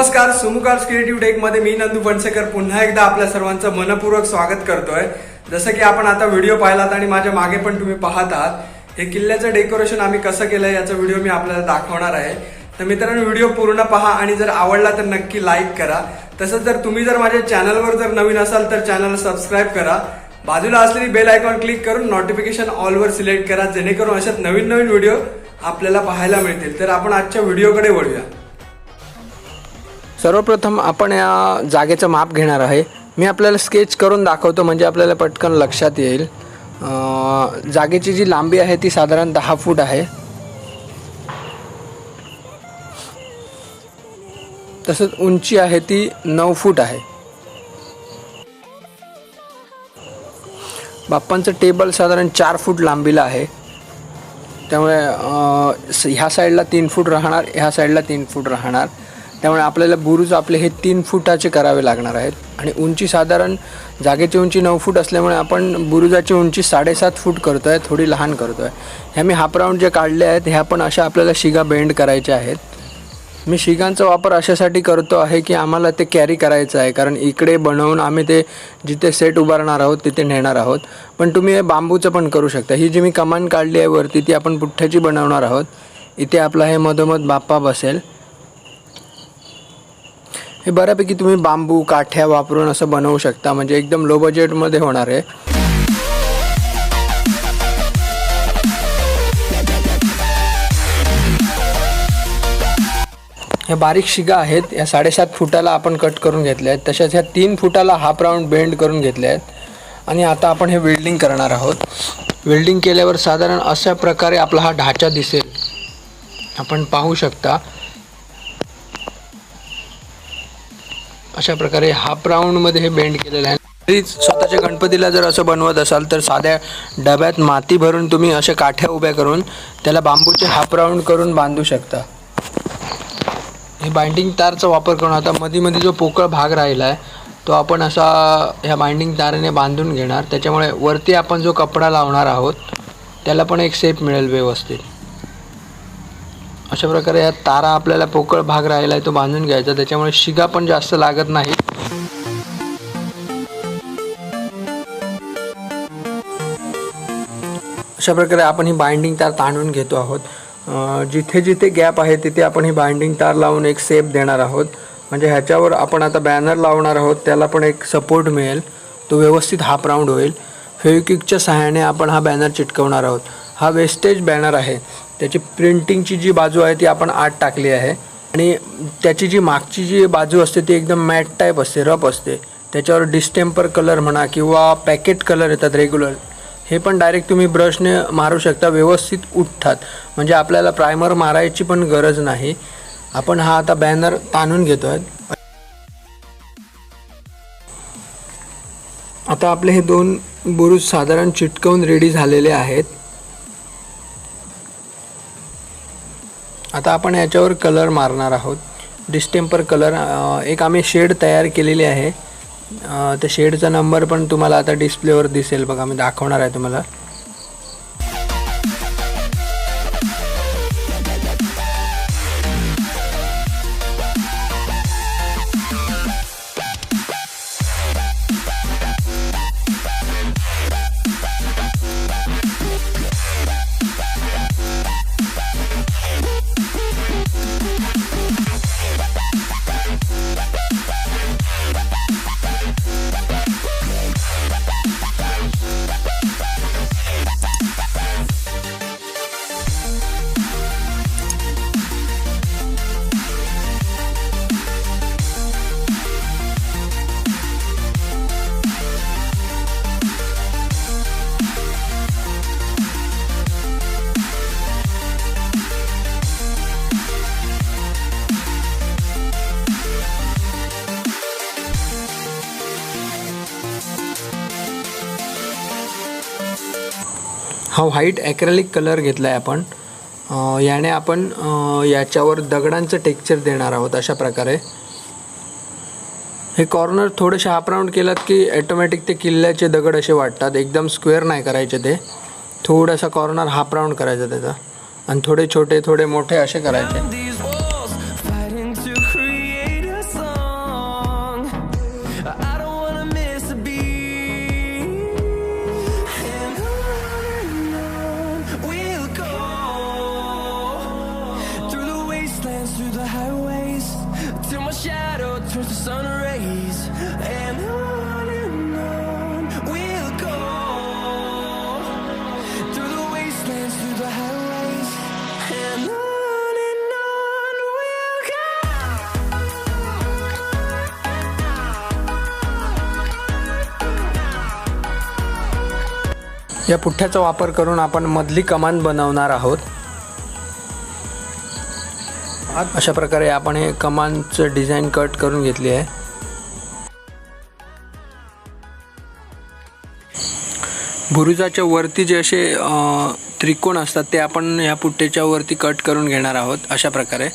नमस्कार, सुमुखार्स creative take मध्ये मी नंदू फणसेकर पुन्हा एकदा आपल्या सर्वांचं मनपूर्वक स्वागत करतोय। जसं की आपण आता व्हिडिओ पाहिलात आणि माझ्या मागे पण तुम्ही पाहत आहात, हे किल्ल्याचं डेकोरेशन आम्ही कसं केलंय याचा व्हिडिओ मी आपल्याला दाखवणार आहे। तर मित्रांनो, व्हिडिओ पूर्ण पहा आणि जर आवडला तर नक्की लाईक करा। तसंच जर तुम्ही माझ्या चॅनलवर जर नवीन असाल तर चॅनल सबस्क्राईब करा। बाजूला असलेली बेल आयकॉन क्लिक करून नोटिफिकेशन ऑल वर सिलेक्ट करा, जेणेकरून अशाच नवीन नवीन व्हिडिओ आपल्याला पाहायला मिळतील। तर आपण आजच्या व्हिडिओकडे वळूया। सर्वप्रथम आपण या जागेचं माप घेणार आहे। मी आपल्याला स्केच करून दाखवतो म्हणजे आपल्याला पटकन लक्षात येईल। जागेची जी लांबी आहे ती साधारण 10 फूट आहे। तसंच उंची आहे ती 9 फूट आहे। बाप्पांचं टेबल साधारण 4 फूट लांबीला आहे। त्यामुळे ह्या साईडला 3 फूट राहणार, ह्या साईडला 3 फूट राहणार। त्यामुळे आपल्याला बुरुज आपले हे 3 फुटाचे करावे लागणार आहेत। आणि उंची साधारण जागेची उंची 9 फूट असल्यामुळे आपण बुरुजाची उंची 7.5 फूट करतोय, थोडी लहान करतोय। ह्या मी हाफ राऊंड जे काढले आहेत ह्या पण अशा आपल्याला शिगा बेंड करायच्या आहेत। मी शिगांचा वापर अशासाठी करतो आहे की आम्हाला ते कॅरी करायचं आहे, कारण इकडे बनवून आम्ही ते जिथे सेट उभारणार आहोत तिथे नेणार आहोत। पण तुम्ही हे बांबूचं पण करू शकता। ही जी मी कमान काढली आहे वरती ती आपण पुठ्ठ्याची बनवणार आहोत। इथे आपला हे मधोमध बाप्पा बसेल। हे बऱ्यापैकी तुम्ही बांबू काठ्या वापरून असं बनवू शकता, म्हणजे एकदम लो बजेटमध्ये होणार आहे। ह्या बारीक शिगा आहेत, या 7.5 फुटाला आपण कट करून घेतल्या आहेत। तशाच ह्या 3 फुटाला हाफ राऊंड बेंड करून घेतले आहेत। आणि आता आपण हे वेल्डिंग करणार आहोत। वेल्डिंग केल्यावर साधारण अशा प्रकारे आपला हा ढाचा दिसेल, आपण पाहू शकता। अशा प्रकारे हाफ राऊंडमध्ये हे बेंड केलेलं आहे। तरी स्वतःच्या गणपतीला जर असं बनवत असाल तर साध्या डब्यात माती भरून तुम्ही अशा काठ्या उभ्या करून त्याला बांबूचे हाफ राऊंड करून बांधू शकता। हे बाइंडिंग तारचा वापर करून आता मध्ये जो पोकळ भाग राहिला आहे तो आपण असा ह्या बाइंडिंग तारेने बांधून घेणार। त्याच्यामुळे वरती आपण जो कपडा लावणार आहोत त्याला पण एक शेप मिळेल व्यवस्थित। अशा प्रकारे या तारा आपल्याला पोकळ भाग राहिला आहे तो बांधून घ्यायचा, त्याच्यामुळे शिगा पण जास्त लागत नाही। अशा प्रकारे आपण ही बाइंडिंग तार ताणून घेतो आहोत। जिथे जिथे गॅप आहे तिथे आपण ही बाइंडिंग तार लावून एक शेप देणार आहोत, म्हणजे ह्याच्यावर आपण आता बॅनर लावणार आहोत त्याला पण एक सपोर्ट मिळेल, तो व्यवस्थित हाफ राऊंड होईल। फेविक्विकच्या सहाय्याने आपण हा बॅनर चिटकवणार आहोत। हा वेस्टेज बॅनर आहे, त्याची प्रिंटिंगची जी बाजू आहे ती आपण आत टाकली आहे। आणि त्याची जी मागची जी बाजू असते ती एकदम मॅट टाईप असते, रफ असते। त्याच्यावर डिस्टेम्पर कलर म्हणा किंवा पॅकेट कलर येतात रेग्युलर, हे पण डायरेक्ट तुम्ही ब्रशने मारू शकता, व्यवस्थित उठतात। म्हणजे आपल्याला प्रायमर मारायची पण गरज नाही। आपण हा आता बॅनर ताणून घेतो आहे। आता आपले हे 2 बुरुज साधारण चिटकवून रेडी झालेले आहेत। आता आपण याच्यावर कलर मारणार आहोत, डिस्टेम्पर कलर। एक आम्ही शेड तयार केलेली आहे, त्या शेडचा नंबर पण तुम्हाला आता डिस्प्लेवर दिसेल बघा, मी दाखवणार आहे तुम्हाला। हा व्हाईट ॲक्रेलिक कलर घेतला आहे आपण। याने आपण याच्यावर दगडांचं टेक्स्चर देणार आहोत। अशा प्रकारे हे कॉर्नर थोडेसे हाफ राऊंड केलात की ऑटोमॅटिक ते किल्ल्याचे दगड असे वाटतात, एकदम स्क्वेअर नाही करायचे ते। थोडासा कॉर्नर हाफ राऊंड करायचा त्याचा आणि थोडे छोटे थोडे मोठे असे करायचे। या पुठ्ठ्याचा वापर करून आपण मधली कमान बनवणार आहोत। अशा प्रकारे आपण हे कमानचं डिझाईन कट करून घेतली आहे। बुरुजाच्या वरती जे असे त्रिकोण असतात ते आपण ह्या पुठ्ठ्याच्या वरती कट करून घेणार आहोत। अशा प्रकारे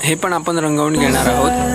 हे पण आपण रंगवून घेणार आहोत।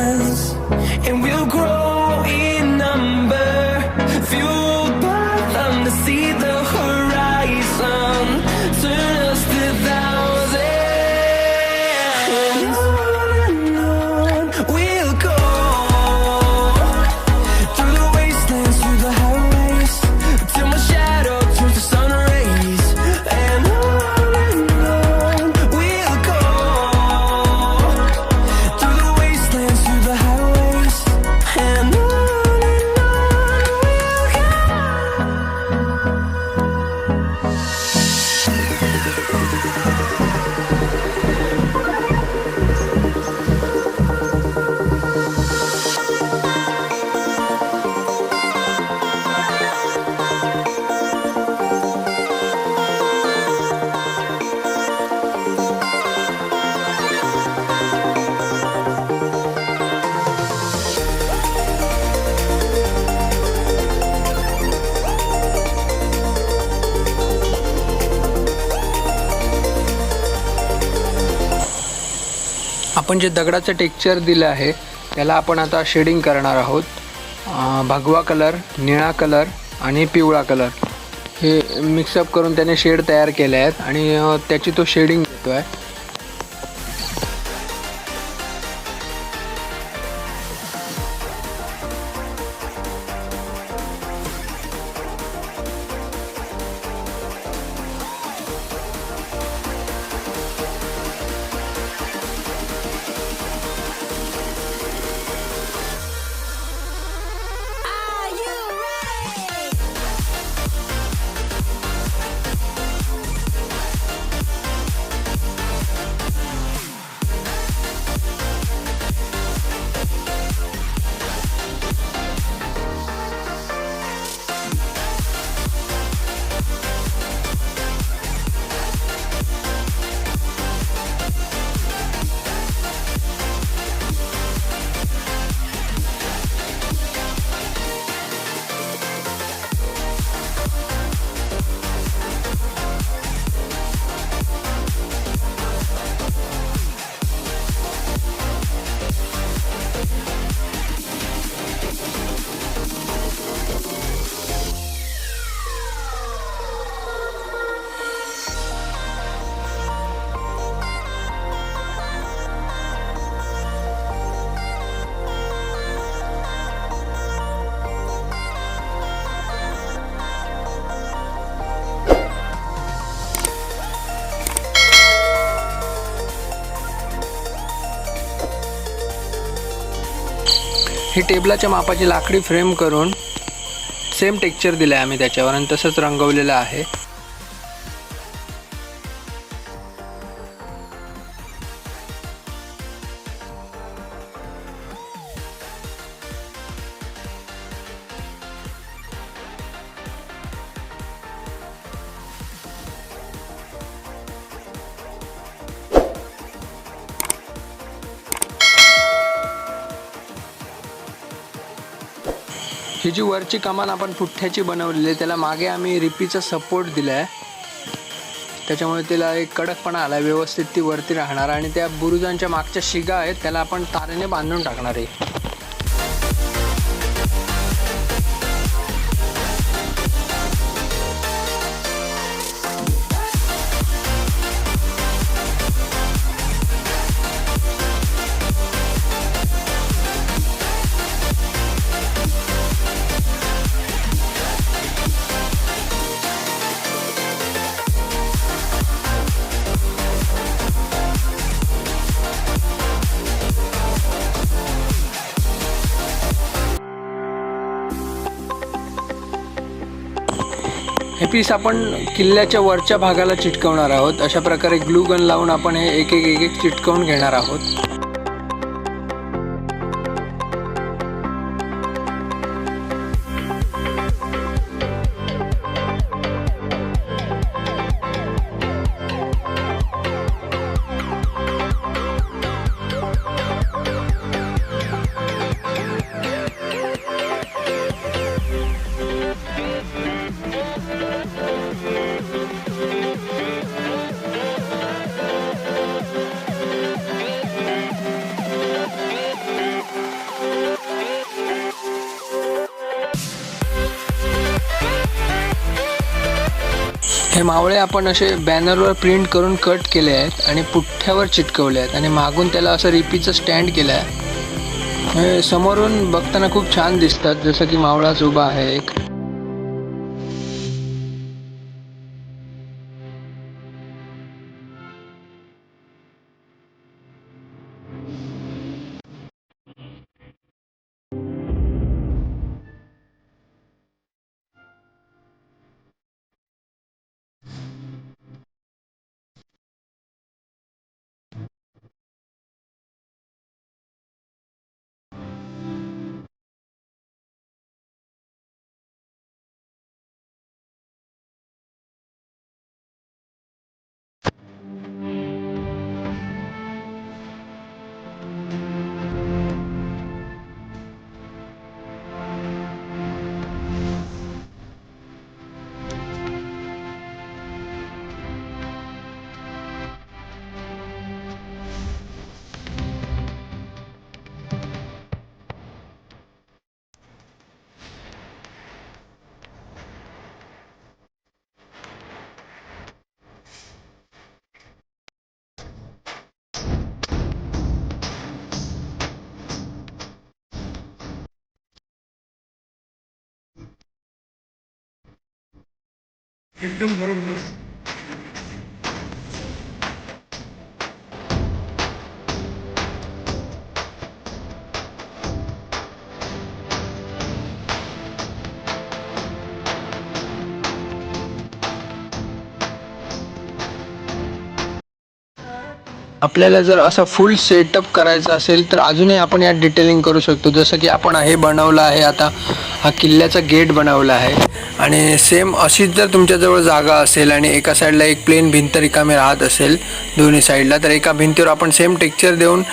आपण जे दगडाचं टेक्स्चर दिलं आहे त्याला आपण आता शेडिंग करणार आहोत। भगवा कलर, निळा कलर आणि पिवळा कलर हे मिक्सअप करून त्याने शेड तयार केले आहेत आणि त्याची तो शेडिंग देतो आहे। ही टेबलाच्या मापाची लाकडी फ्रेम करून सेम टेक्स्चर दिलं आहे आम्ही त्याच्यावर आणि तसंच रंगवलेलं आहे। ही जी वरची कमान आपण पुठ्ठ्याची बनवलेली आहे त्याला मागे आम्ही रिपीचा सपोर्ट दिला आहे, त्याच्यामुळे तिला एक कडकपणा आला, व्यवस्थित ती वरती राहणार आणि त्या बुरुजांच्या मागच्या शिगा आहेत त्याला आपण तारेने बांधून टाकणार आहे। हे पीस आपण किल्ल्याच्या वरच्या भागाला चिटकवणार आहोत। अशा प्रकारे ग्लू गन लावून आपण हे एक एक चिटकवून घेणार आहोत। हे मावळे आपण असे बॅनरवर प्रिंट करून कट केले आहेत आणि पुठ्ठ्यावर चिटकवले आहेत आणि मागून त्याला असं रिपीचं स्टँड केलं आहे. हे समोरून बघताना खूप छान दिसतात, जसं की मावळाच उभा आहे एक. एकदम बरोबर. आपल्याला जर असा फुल सेटअप करायचा असेल तर अजूनही आपण यात डिटेलिंग करू शकतो. जसं की आपण हे बनवलं आहे, आता हा किल्ल्याचा गेट बनवला आहे आणि सेम अशीच जर तुमच्याजवळ जागा असेल आणि एका साईडला एक प्लेन भिंत रिकामी राहत असेल दोन्ही साईडला, तर एका भिंतीवर आपण सेम टेक्स्चर देऊन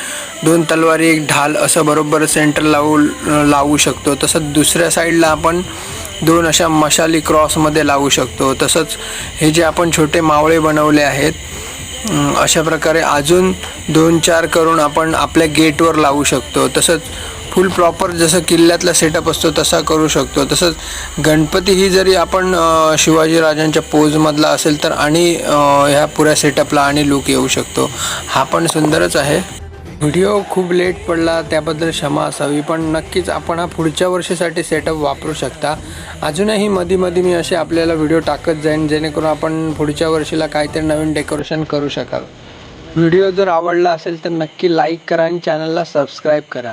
2 तलवारी 1 ढाल असं बरोबर सेंटर लावू शकतो. तसंच दुसऱ्या साईडला आपण 2 अशा मशाली क्रॉसमध्ये लावू शकतो. तसंच हे जे आपण छोटे मावळे बनवले आहेत अशा प्रकारे अजून 2-4 करून आपण आपल्या गेटवर लावू शकतो. तसंच फुल प्रॉपर जसं किल्ल्यातला सेटअप असतो तसा करू शकतो. तसंच गणपती ही जरी आपण शिवाजीराजांच्या पोजमधला असेल तर आणि ह्या पुऱ्या सेटअपला आणि लुक येऊ शकतो. हा पण सुंदरच आहे. व्हिडिओ खूप लेट पडला त्याबद्दल क्षमा असावी, पण नक्कीच आपण हा पुढच्या वर्षीसाठी सेटअप वापरू शकता. अजूनही मध्ये मी असे आपल्याला व्हिडिओ टाकत जाईन जेणेकरून आपण पुढच्या वर्षीला काहीतरी नवीन डेकोरेशन करू शकाल. व्हिडिओ जर आवडला असेल तर नक्की लाईक करा आणि चॅनलला सबस्क्राईब करा.